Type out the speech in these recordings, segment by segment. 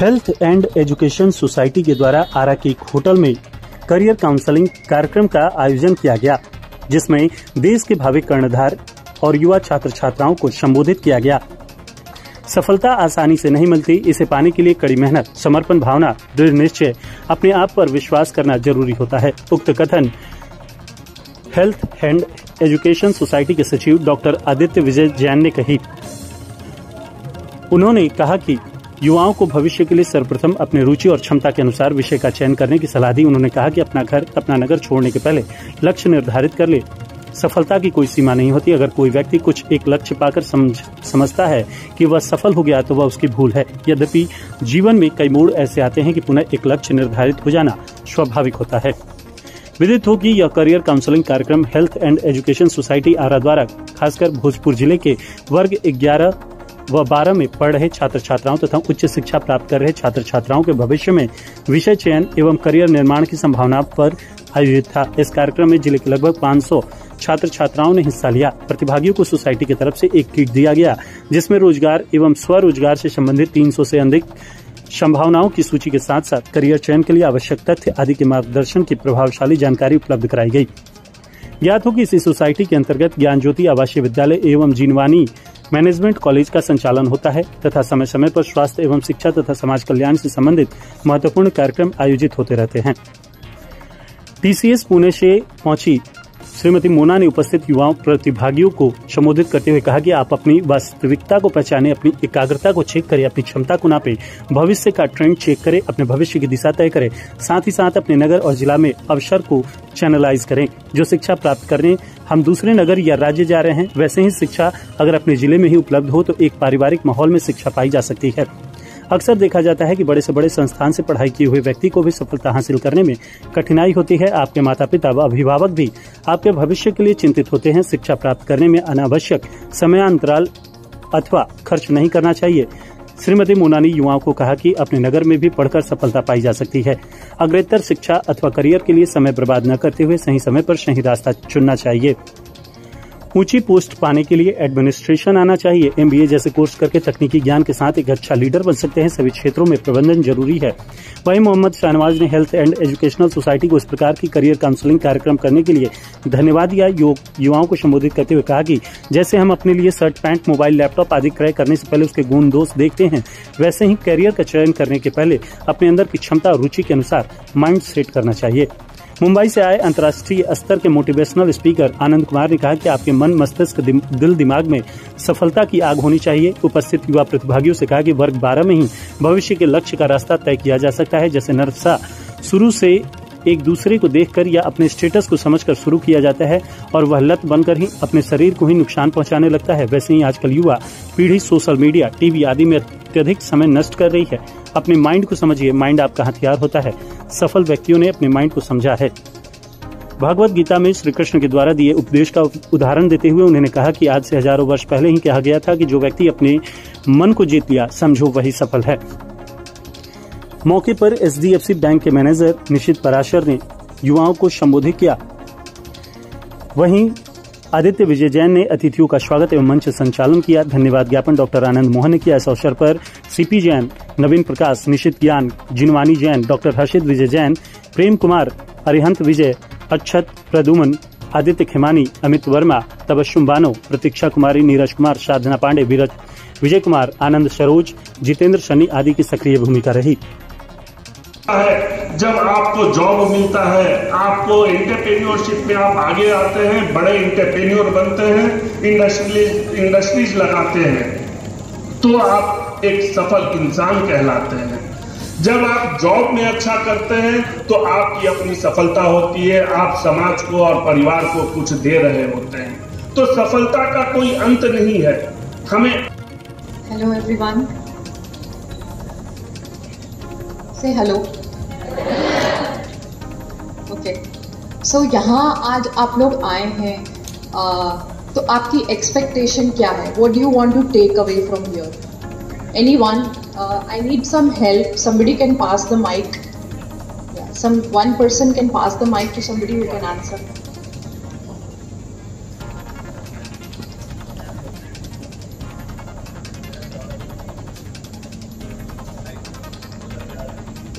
Health and education society के द्वारा आरा के एक होटल में करियर काउंसलिंग कार्यक्रम का आयोजन किया गया, जिसमें देश के भावी कर्णधार और युवा छात्र छात्राओं को संबोधित किया गया। सफलता आसानी से नहीं मिलती, इसे पाने के लिए कड़ी मेहनत, समर्पण भावना, दृढ़ निश्चय, अपने आप पर विश्वास करना जरूरी होता है। उक्त कथन हेल्थ एंड एजुकेशन सोसाइटी के सचिव डॉक्टर आदित्य विजय जैन ने कही। उन्होंने कहा कि युवाओं को भविष्य के लिए सर्वप्रथम अपने रुचि और क्षमता के अनुसार विषय का चयन करने की सलाह दी। उन्होंने कहा कि अपना घर, अपना नगर छोड़ने के पहले लक्ष्य निर्धारित कर ले। सफलता की कोई सीमा नहीं होती। अगर कोई व्यक्ति कुछ एक लक्ष्य पाकर समझता है कि वह सफल हो गया तो वह उसकी भूल है। यद्यपि जीवन में कई मोड़ ऐसे आते हैं कि पुनः एक लक्ष्य निर्धारित हो जाना स्वाभाविक होता है। विदित हो कि यह करियर काउंसलिंग कार्यक्रम हेल्थ एंड एजुकेशन सोसाइटी आरा द्वारा खासकर भोजपुर जिले के वर्ग 11 व 12 में पढ़ रहे छात्र छात्राओं तथा उच्च शिक्षा प्राप्त कर रहे छात्र छात्राओं के भविष्य में विषय चयन एवं करियर निर्माण की संभावना पर आयोजित था। इस कार्यक्रम में जिले के लगभग 500 छात्र छात्राओं ने हिस्सा लिया। प्रतिभागियों को सोसाइटी की तरफ से एक किट दिया गया, जिसमें रोजगार एवं स्वरोजगार से संबंधित 300 से अधिक संभावनाओं की सूची के साथ साथ करियर चयन के लिए आवश्यक तथ्य आदि के मार्गदर्शन की प्रभावशाली जानकारी उपलब्ध कराई गई। ज्ञात हो कि इसी सोसाइटी के अंतर्गत ज्ञान ज्योति आवासीय विद्यालय एवं जीनवानी मैनेजमेंट कॉलेज का संचालन होता है तथा समय समय पर स्वास्थ्य एवं शिक्षा तथा समाज कल्याण से संबंधित महत्वपूर्ण कार्यक्रम आयोजित होते रहते हैं। टीसीएस पुणे से पहुंची श्रीमती मोना ने उपस्थित युवाओं प्रतिभागियों को संबोधित करते हुए कहा कि आप अपनी वास्तविकता को पहचाने, अपनी एकाग्रता को चेक करें, अपनी क्षमता को नापें, भविष्य का ट्रेंड चेक करें, अपने भविष्य की दिशा तय करें, साथ ही साथ अपने नगर और जिला में अवसर को चैनलाइज करें। जो शिक्षा प्राप्त करने हम दूसरे नगर या राज्य जा रहे हैं, वैसे ही शिक्षा अगर अपने जिले में ही उपलब्ध हो तो एक पारिवारिक माहौल में शिक्षा पाई जा सकती है। अक्सर देखा जाता है कि बड़े से बड़े संस्थान से पढ़ाई किए हुए व्यक्ति को भी सफलता हासिल करने में कठिनाई होती है। आपके माता पिता व अभिभावक भी आपके भविष्य के लिए चिंतित होते हैं। शिक्षा प्राप्त करने में अनावश्यक समयांतराल अथवा खर्च नहीं करना चाहिए। श्रीमती मोना ने युवाओं को कहा कि अपने नगर में भी पढ़कर सफलता पाई जा सकती है। अग्रेतर शिक्षा अथवा करियर के लिए समय बर्बाद न करते हुए सही समय पर सही रास्ता चुनना चाहिए। ऊंची पोस्ट पाने के लिए एडमिनिस्ट्रेशन आना चाहिए। एमबीए जैसे कोर्स करके तकनीकी ज्ञान के साथ एक अच्छा लीडर बन सकते हैं। सभी क्षेत्रों में प्रबंधन जरूरी है। वहीं मोहम्मद शाहनवाज ने हेल्थ एंड एजुकेशनल सोसाइटी को इस प्रकार की करियर काउंसलिंग कार्यक्रम करने के लिए धन्यवाद दिया। युवाओं को संबोधित करते हुए कहा कि जैसे हम अपने लिए शर्ट पैंट, मोबाइल, लैपटॉप आदि क्रय करने से पहले उसके गुण दोष देखते हैं, वैसे ही करियर का चयन करने के पहले अपने अंदर की क्षमता और रुचि के अनुसार माइंड सेट करना चाहिए। मुंबई से आए अंतर्राष्ट्रीय स्तर के मोटिवेशनल स्पीकर आनंद कुमार ने कहा कि आपके मन, मस्तिष्क, दिल दिमाग में सफलता की आग होनी चाहिए। उपस्थित युवा प्रतिभागियों से कहा कि वर्ग 12 में ही भविष्य के लक्ष्य का रास्ता तय किया जा सकता है। जैसे नरसा शुरू से एक दूसरे को देखकर या अपने स्टेटस को समझकर शुरू किया जाता है और वह लत बनकर ही अपने शरीर को ही नुकसान पहुंचाने लगता है, वैसे ही आजकल युवा पीढ़ी सोशल मीडिया, टीवी आदि में अत्यधिक समय नष्ट कर रही है। अपने माइंड को समझिए। माइंड आपका हथियार होता है। सफल व्यक्तियों ने अपने माइंड को समझा है। भगवत गीता में श्री कृष्ण के द्वारा दिए उपदेश का उदाहरण देते हुए उन्होंने कहा कि आज से हजारों वर्ष पहले ही कहा गया था कि जो व्यक्ति अपने मन को जीत लिया, समझो वही सफल है। मौके पर एचडीएफसी बैंक के मैनेजर निशित पराशर ने युवाओं को संबोधित किया। वहीं आदित्य विजय जैन ने अतिथियों का स्वागत एवं मंच संचालन किया। धन्यवाद ज्ञापन डॉक्टर आनंद मोहन ने किया। इस अवसर पर सीपी जैन, नवीन प्रकाश, निशित ज्ञान, जिनवानी जैन, डॉक्टर हर्षित विजय जैन, प्रेम कुमार, अरिहंत विजय, अक्षत प्रदुमन, आदित्य खेमानी, अमित वर्मा, तबस्सुम बानो, प्रतीक्षा कुमारी, नीरज कुमार, साधना पांडे, विजय कुमार, आनंद सरोज, जितेंद्र सन्नी आदि की सक्रिय भूमिका रही। जब आपको जॉब मिलता है, आपको एंटरप्रेन्योरशिप में आप आगे आते हैं, बड़े एंटरप्रेन्योर बनते हैं, इंडस्ट्रीज लगाते हैं, तो आप एक सफल इंसान कहलाते हैं। जब आप जॉब में अच्छा करते हैं तो आपकी अपनी सफलता होती है। आप समाज को और परिवार को कुछ दे रहे होते हैं। तो सफलता का कोई अंत नहीं है। हमें हेलो एवरीवन, से हेलो। ओके, सो यहाँ आज आप लोग आए हैं, तो आपकी एक्सपेक्टेशन क्या है? What do you want to take away from here? Anyone? I need some help. Somebody can pass the mic. Yeah, one person can pass the mic to somebody who can answer.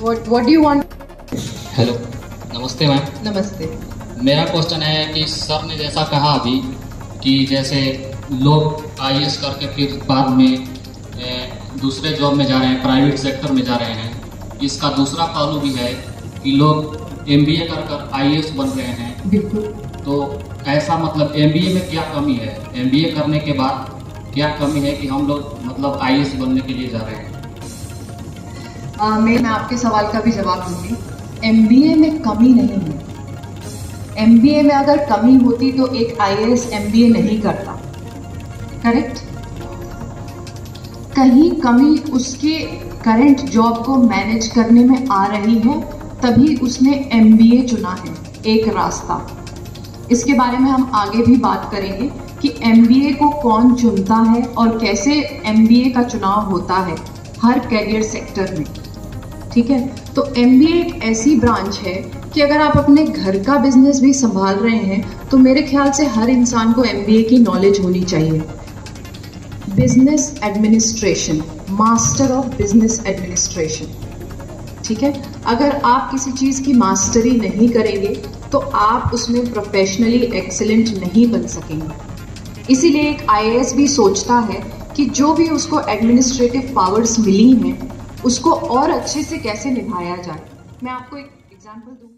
What do you want? Hello, नमस्ते ma'am. नमस्ते। मेरा question है कि sir ने जैसा कहा अभी कि जैसे लोग IAS करके फिर बाद में दूसरे जॉब में जा रहे हैं, प्राइवेट सेक्टर में जा रहे हैं। इसका दूसरा पहलू भी है कि लोग MBA कर IAS बन रहे हैं। बिल्कुल। तो ऐसा मतलब MBA में क्या कमी है? MBA करने के बाद क्या कमी है कि हम लोग मतलब IAS बनने के लिए जा रहे हैं? मैं आपके सवाल का भी जवाब दूंगी। MBA में कमी नहीं है। MBA में अगर कमी होती तो एक IAS MBA नहीं करता, करेक्ट? कहीं कमी उसके करंट जॉब को मैनेज करने में आ रही है, तभी उसने MBA चुना है, एक रास्ता। इसके बारे में हम आगे भी बात करेंगे कि MBA को कौन चुनता है और कैसे MBA का चुनाव होता है हर करियर सेक्टर में, ठीक है? तो MBA एक ऐसी ब्रांच है कि अगर आप अपने घर का बिजनेस भी संभाल रहे हैं तो मेरे ख्याल से हर इंसान को MBA की नॉलेज होनी चाहिए। Business administration, master of business administration, ठीक है? अगर आप किसी चीज़ की मास्टरी नहीं करेंगे तो आप उसमें प्रोफेशनली एक्सीलेंट नहीं बन सकेंगे। इसीलिए एक IAS भी सोचता है कि जो भी उसको एडमिनिस्ट्रेटिव पावर्स मिली हैं उसको और अच्छे से कैसे निभाया जाए। मैं आपको एक एग्जाम्पल दूँ।